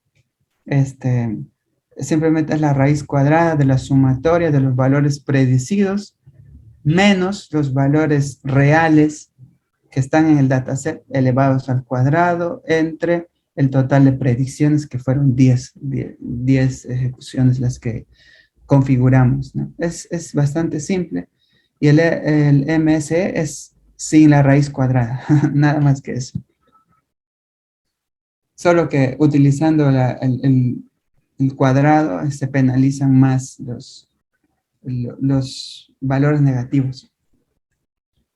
S2: Este, simplemente es la raíz cuadrada de la sumatoria de los valores predecidos menos los valores reales que están en el dataset elevados al cuadrado entre el total de predicciones, que fueron 10 ejecuciones las que configuramos, ¿no? Es bastante simple. Y el MSE es sin la raíz cuadrada, nada más que eso. Solo que utilizando el cuadrado se penalizan más los valores negativos.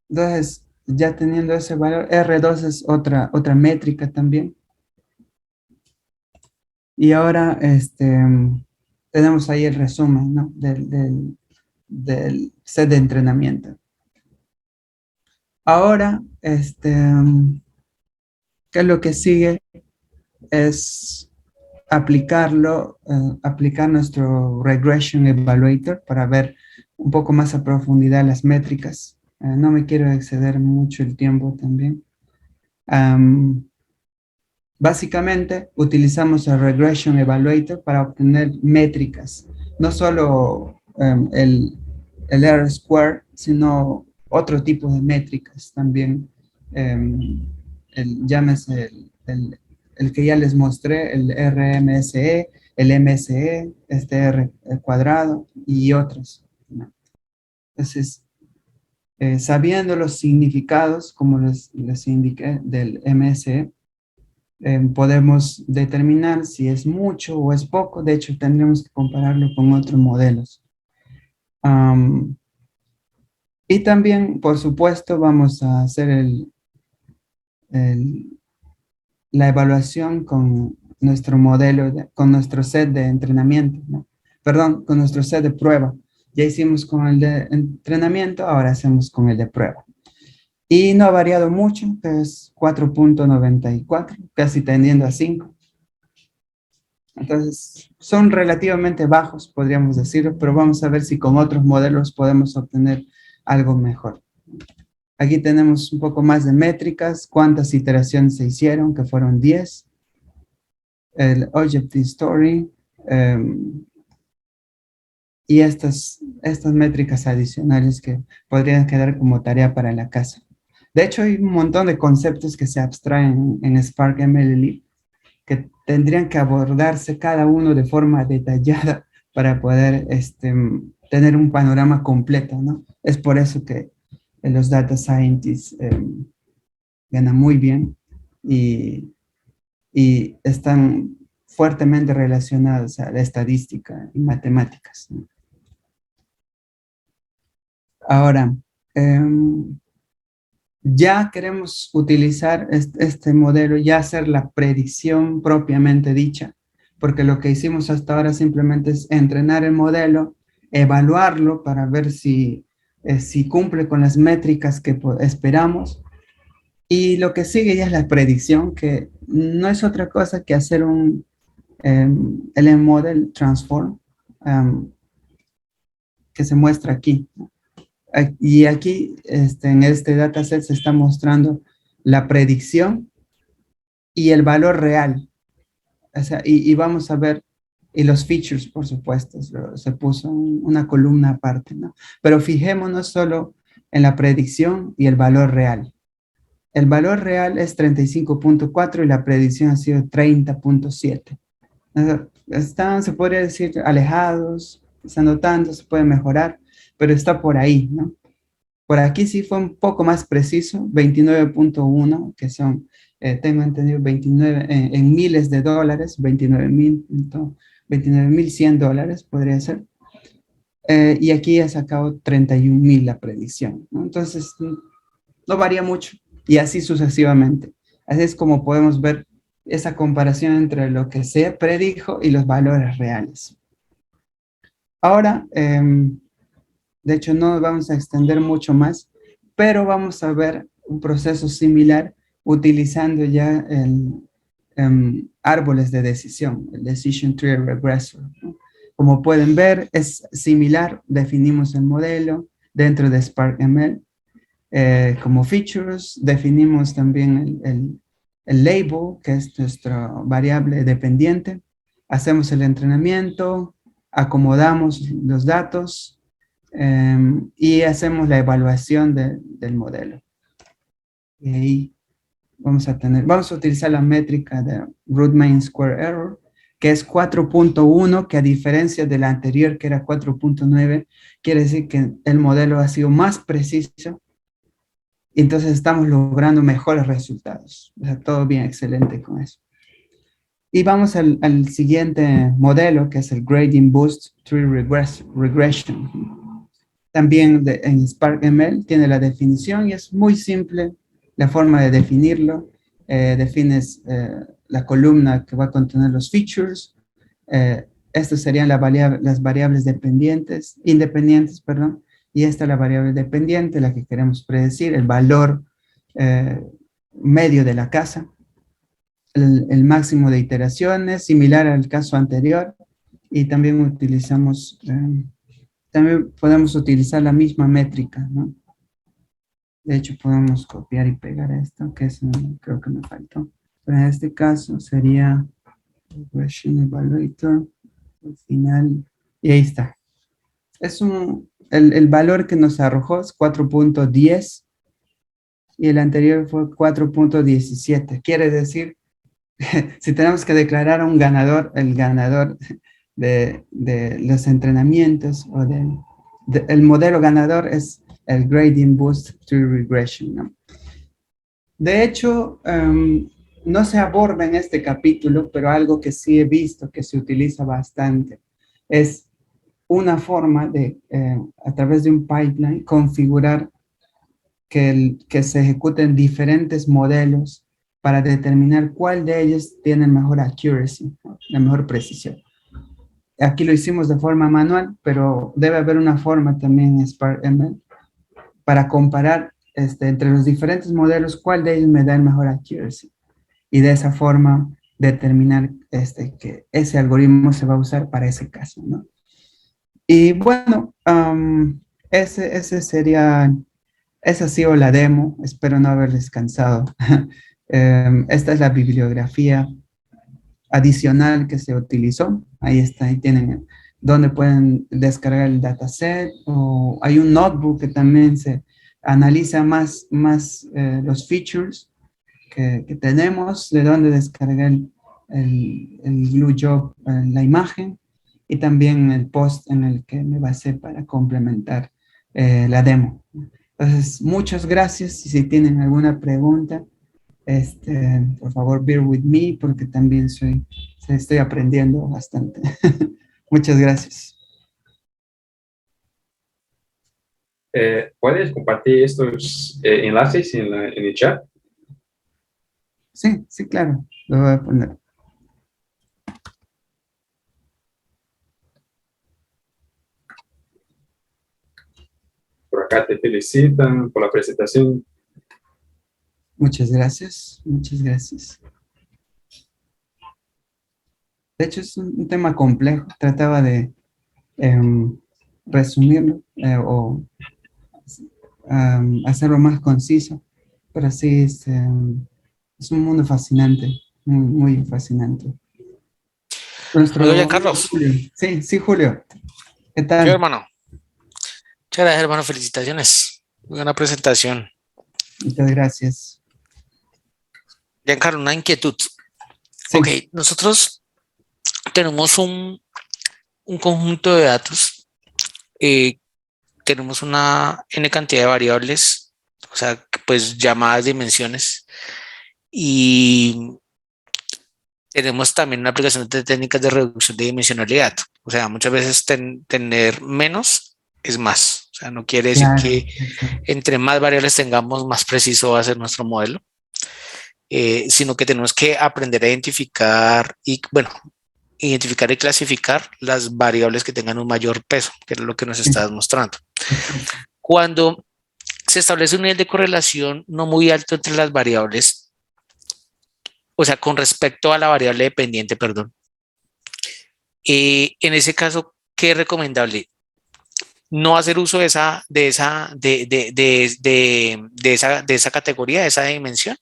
S2: Entonces, ya teniendo ese valor, R2 es otra métrica también. Y ahora tenemos ahí el resumen, ¿no? del set de entrenamiento. Ahora, ¿qué es lo que sigue? Es aplicar nuestro Regression Evaluator para ver un poco más a profundidad las métricas. No me quiero exceder mucho el tiempo también. Básicamente, utilizamos el Regression Evaluator para obtener métricas, no solo el R-square, sino otro tipo de métricas también. Llámese el que ya les mostré, el RMSE, el MSE, este R cuadrado y otros, ¿no? Entonces, sabiendo los significados, como les indiqué, del MSE, podemos determinar si es mucho o es poco. De hecho, tendremos que compararlo con otros modelos. Y también, por supuesto, vamos a hacer la evaluación con nuestro modelo, con nuestro set de entrenamiento, ¿no? Perdón, con nuestro set de prueba. Ya hicimos con el de entrenamiento, ahora hacemos con el de prueba. Y no ha variado mucho, que es 4.94, casi tendiendo a 5. Entonces, son relativamente bajos, podríamos decirlo, pero vamos a ver si con otros modelos podemos obtener algo mejor. Aquí tenemos un poco más de métricas, cuántas iteraciones se hicieron, que fueron 10. El Objective Story, y estas métricas adicionales que podrían quedar como tarea para la casa. De hecho, hay un montón de conceptos que se abstraen en Spark MLLib que tendrían que abordarse cada uno de forma detallada para poder tener un panorama completo, ¿no? Es por eso que los data scientists ganan muy bien y están fuertemente relacionados a la estadística y matemáticas, ¿no? Ahora, ya queremos utilizar este modelo, ya hacer la predicción propiamente dicha, porque lo que hicimos hasta ahora simplemente es entrenar el modelo, evaluarlo para ver si cumple con las métricas que esperamos. Y lo que sigue ya es la predicción, que no es otra cosa que hacer un LM Model Transform, que se muestra aquí. Y aquí, en este dataset se está mostrando la predicción y el valor real. O sea, y vamos a ver, y los features, por supuesto, se puso una columna aparte, ¿no? Pero fijémonos solo en la predicción y el valor real. El valor real es 35.4 y la predicción ha sido 30.7. Están, se podría decir, alejados, están tanto, se puede mejorar, pero está por ahí, ¿no? Por aquí sí fue un poco más preciso, 29.1, que son, tengo entendido, 29 en miles de dólares, 29.100 dólares podría ser. Y aquí ha sacado 31.000 la predicción, ¿no? Entonces, no varía mucho y así sucesivamente. Así es como podemos ver esa comparación entre lo que se predijo y los valores reales. Ahora, de hecho, no nos vamos a extender mucho más, pero vamos a ver un proceso similar utilizando ya árboles de decisión, el Decision Tree Regressor, ¿no? Como pueden ver, es similar, definimos el modelo dentro de SparkML. Como features, definimos también el label, que es nuestra variable dependiente. Hacemos el entrenamiento, acomodamos los datos, y hacemos la evaluación del modelo. Y ahí vamos a utilizar la métrica de root mean square error, que es 4.1, que a diferencia de la anterior, que era 4.9, quiere decir que el modelo ha sido más preciso, y entonces estamos logrando mejores resultados. O sea, todo bien, excelente con eso. Y vamos al siguiente modelo, que es el Gradient Boost Tree Regression. También en SparkML tiene la definición y es muy simple la forma de definirlo. Defines la columna que va a contener los features. Estas serían las variables independientes, perdón. Y esta es la variable dependiente, la que queremos predecir, el valor medio de la casa. El máximo de iteraciones, similar al caso anterior. Y también utilizamos... también podemos utilizar la misma métrica, ¿no? De hecho, podemos copiar y pegar esto, que es, creo que me faltó. Pero en este caso sería Regression Evaluator, al final, y ahí está. El valor que nos arrojó es 4.10 y el anterior fue 4.17. Quiere decir, si tenemos que declarar a un ganador, el ganador de los entrenamientos o el modelo ganador es el Gradient Boost Tree Regression, ¿no? De hecho, no se aborda en este capítulo, pero algo que sí he visto que se utiliza bastante es una forma de, a través de un pipeline, configurar que se ejecuten diferentes modelos para determinar cuál de ellos tiene mejor accuracy, ¿no? La mejor precisión. Aquí lo hicimos de forma manual, pero debe haber una forma también en SparkML para comparar entre los diferentes modelos cuál de ellos me da el mejor accuracy. Y de esa forma determinar que ese algoritmo se va a usar para ese caso, ¿no? Y bueno, esa ha sido la demo. Espero no haberles cansado. Esta es la bibliografía adicional que se utilizó. Ahí está, ahí tienen donde pueden descargar el dataset, o hay un notebook que también se analiza más los features que tenemos, de dónde descargar el glue job, la imagen, y también el post en el que me basé para complementar la demo. Entonces, muchas gracias, y si tienen alguna pregunta, por favor, bear with me, porque también estoy aprendiendo bastante. Muchas gracias.
S1: ¿Puedes compartir estos enlaces en el chat?
S2: Sí, sí, claro, lo voy a poner.
S1: acá te felicitan por la presentación.
S2: Muchas gracias, muchas gracias. De hecho, es un tema complejo. Trataba de resumirlo o hacerlo más conciso, pero sí es un mundo fascinante, muy, muy fascinante.
S3: Oiga,
S2: Nuestro amigo
S3: Carlos.
S2: Julio. Sí, sí, Julio. ¿Qué
S3: Sí,
S2: tal?
S3: hermano. Muchas gracias, hermano. Felicitaciones. Muy buena presentación.
S2: Muchas gracias.
S3: Giancarlo, una inquietud.
S2: Sí.
S3: Ok, nosotros tenemos un conjunto de datos. Tenemos una N cantidad de variables, o sea, pues llamadas dimensiones. Y tenemos también una aplicación de técnicas de reducción de dimensionalidad. O sea, muchas veces tener menos es más. O sea, no quiere decir
S2: Claro,
S3: que
S2: exacto.
S3: entre más variables tengamos, más preciso va a ser nuestro modelo, sino que tenemos que aprender a identificar y, bueno, identificar y clasificar las variables que tengan un mayor peso, que es lo que nos
S2: Sí,
S3: estás mostrando.
S2: exacto.
S3: Cuando se establece un nivel de correlación no muy alto entre las variables, o sea, con respecto a la variable dependiente, perdón, en ese caso, ¿qué es recomendable? No hacer uso de esa categoría, de esa dimensión,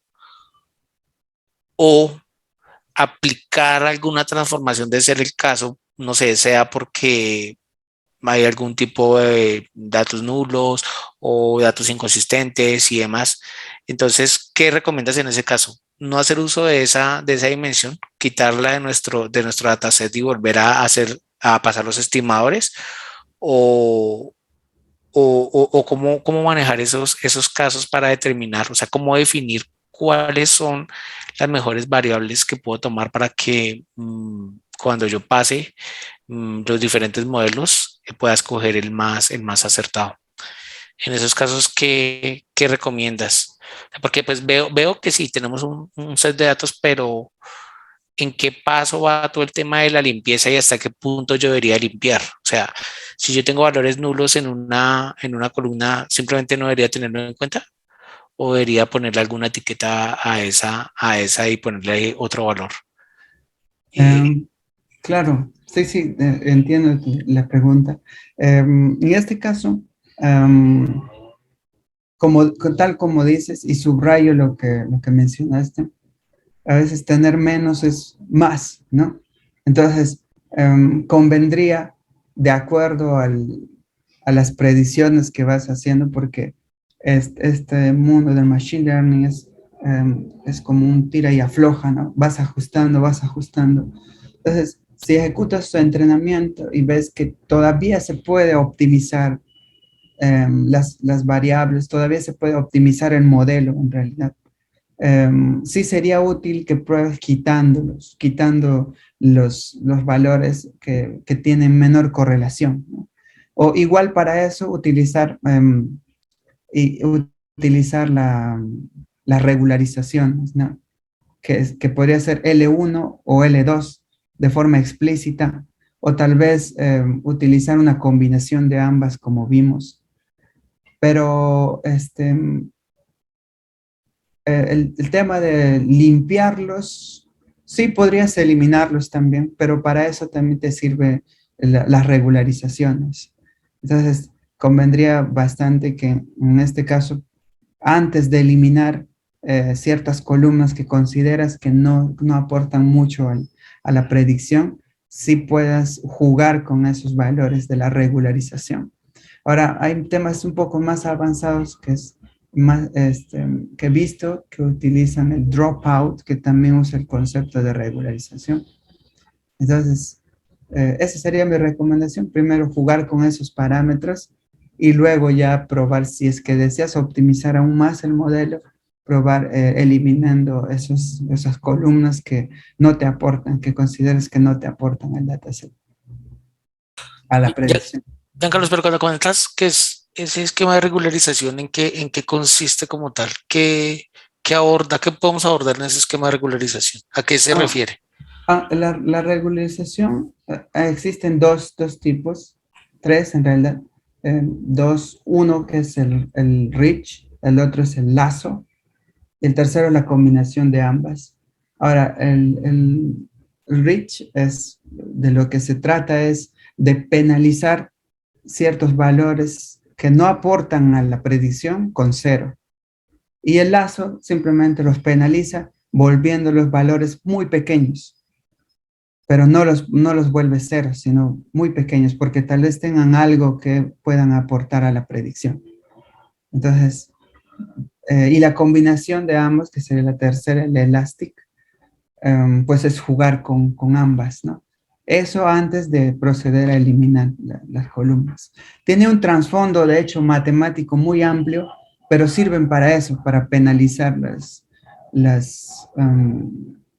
S3: o aplicar alguna transformación de ser el caso, no sé, sea porque hay algún tipo de datos nulos o datos inconsistentes y demás. Entonces, ¿qué recomiendas en ese caso? No hacer uso de esa dimensión, quitarla de nuestro dataset y volver a pasar los estimadores, o, o cómo manejar esos casos para determinar, o sea, cómo definir cuáles son las mejores variables que puedo tomar para que cuando yo pase los diferentes modelos pueda escoger el más acertado. En esos casos, ¿qué recomiendas? Porque pues veo que sí, tenemos un set de datos, pero ¿en qué paso va todo el tema de la limpieza y hasta qué punto yo debería limpiar? O sea, si yo tengo valores nulos en una columna, ¿simplemente no debería tenerlo en cuenta? ¿O debería ponerle alguna etiqueta a esa y ponerle otro valor? Eh,
S2: Em, claro, sí, sí, entiendo la pregunta. En este caso, em, tal como dices, y subrayo lo que mencionaste, a veces tener menos es más, ¿no? Entonces, convendría, de acuerdo a las predicciones que vas haciendo, porque este mundo del machine learning es como un tira y afloja, ¿no? Vas ajustando, vas ajustando. Entonces, si ejecutas tu entrenamiento y ves que todavía se puede optimizar las variables, todavía se puede optimizar el modelo en realidad. Sí sería útil que pruebes quitando los valores que tienen menor correlación, ¿no? O igual para eso y utilizar las regularizaciones, ¿no? Que podría ser L1 o L2 de forma explícita, o tal vez utilizar una combinación de ambas como vimos. Pero el tema de limpiarlos, sí podrías eliminarlos también, pero para eso también te sirve las regularizaciones. Entonces, convendría bastante que en este caso, antes de eliminar ciertas columnas que consideras que no aportan mucho a la predicción, sí puedas jugar con esos valores de la regularización. Ahora, hay temas un poco más avanzados que he visto que utilizan el dropout, que también usa el concepto de regularización. Entonces, esa sería mi recomendación. Primero, jugar con esos parámetros y luego ya probar si es que deseas optimizar aún más el modelo, probar eliminando esas columnas que no te aportan, que consideres que no te aportan al dataset, a la
S3: Ya,
S2: predicción.
S3: Carlos, pero cuando comentas que es ese esquema de regularización, en qué consiste como tal? ¿Qué podemos abordar en ese esquema de regularización? ¿A qué se
S2: Ah,
S3: refiere?
S2: la regularización, existen dos tipos, tres en realidad. dos, uno que es el rich, el otro es el lazo, y el tercero la combinación de ambas. Ahora, el rich es, de lo que se trata es de penalizar ciertos valores que no aportan a la predicción con cero. Y el lazo simplemente los penaliza volviendo los valores muy pequeños, pero no los vuelve ceros, sino muy pequeños, porque tal vez tengan algo que puedan aportar a la predicción. Entonces, y la combinación de ambos, que sería la tercera, el elastic, pues es jugar con ambas, ¿no? Eso antes de proceder a eliminar las columnas. Tiene un trasfondo, de hecho, matemático muy amplio, pero sirven para eso, para penalizar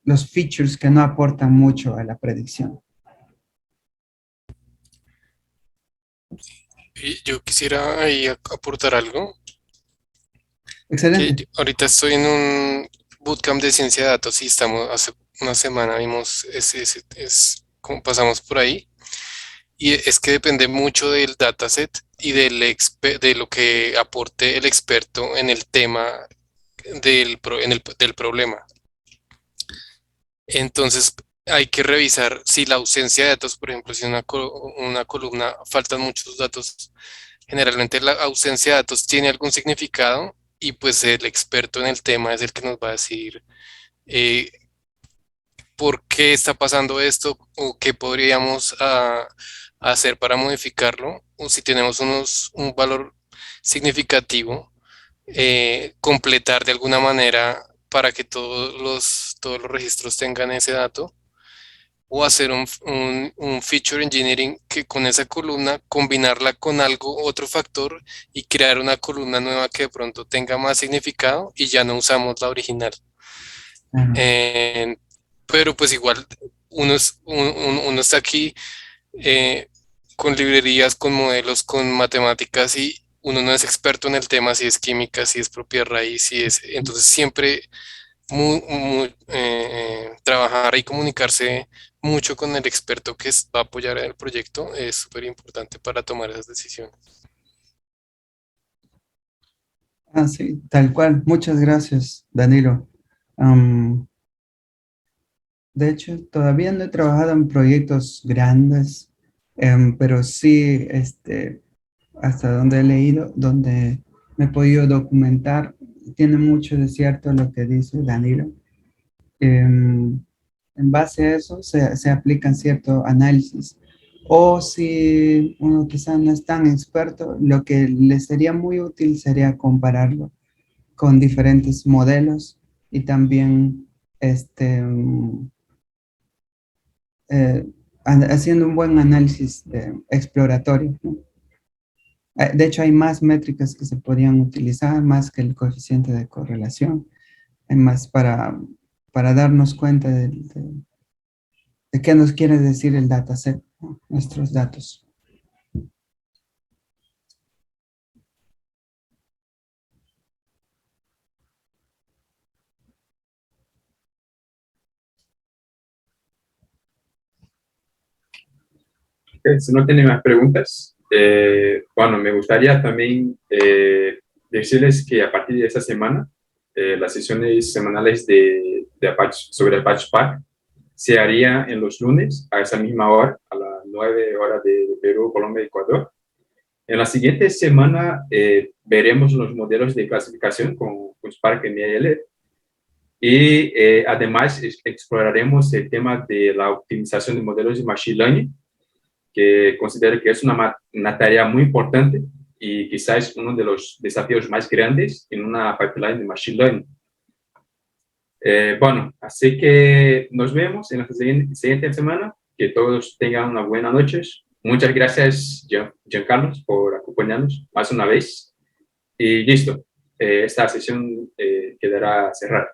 S2: los features que no aportan mucho a la predicción.
S4: Y yo quisiera ahí aportar algo, que
S2: Excelente.
S4: ahorita estoy en un bootcamp de ciencia de datos y estamos, hace una semana vimos, como pasamos por ahí, y es que depende mucho del dataset y de lo que aporte el experto en el tema del problema. Entonces, hay que revisar si la ausencia de datos, por ejemplo, si en una columna faltan muchos datos, generalmente la ausencia de datos tiene algún significado y pues el experto en el tema es el que nos va a decir eh, por qué está pasando esto o qué podríamos hacer para modificarlo, o si tenemos un valor significativo, completar de alguna manera para que todos los registros tengan ese dato, o hacer un feature engineering que con esa columna combinarla con algo, otro factor, y crear una columna nueva que de pronto tenga más significado y ya no usamos la original. Eh, pero pues igual uno está aquí eh, con librerías, con modelos, con matemáticas, y uno no es experto en el tema, si es química, si es propia raíz, si es, entonces siempre trabajar y comunicarse mucho con el experto que va a apoyar el proyecto es súper importante para tomar esas decisiones.
S2: Ah, sí, tal cual. Muchas gracias, Danilo. De hecho, todavía no he trabajado en proyectos grandes, pero sí, hasta donde he leído, donde me he podido documentar, tiene mucho de cierto lo que dice Danilo. En base a eso se aplican ciertos análisis. O si uno quizás no es tan experto, lo que le sería muy útil sería compararlo con diferentes modelos y también haciendo un buen análisis exploratorio, ¿no? De hecho, hay más métricas que se podrían utilizar, más que el coeficiente de correlación, hay más para darnos cuenta de qué nos quiere decir el dataset, ¿no? Nuestros datos.
S1: Si no tienen más preguntas, bueno, me gustaría también decirles que a partir de esta semana, las sesiones semanales de Apache, sobre Apache Spark se haría en los lunes a esa misma hora, a las 9 horas de Perú, Colombia y Ecuador. En la siguiente semana veremos los modelos de clasificación con Spark ML y además exploraremos el tema de la optimización de modelos de Machine Learning, que considero que es una tarea muy importante y quizás uno de los desafíos más grandes en una pipeline de Machine Learning. Bueno, así que nos vemos en la siguiente semana. Que todos tengan una buena noche. Muchas gracias, Giancarlos, por acompañarnos más una vez. Y listo, esta sesión quedará cerrada.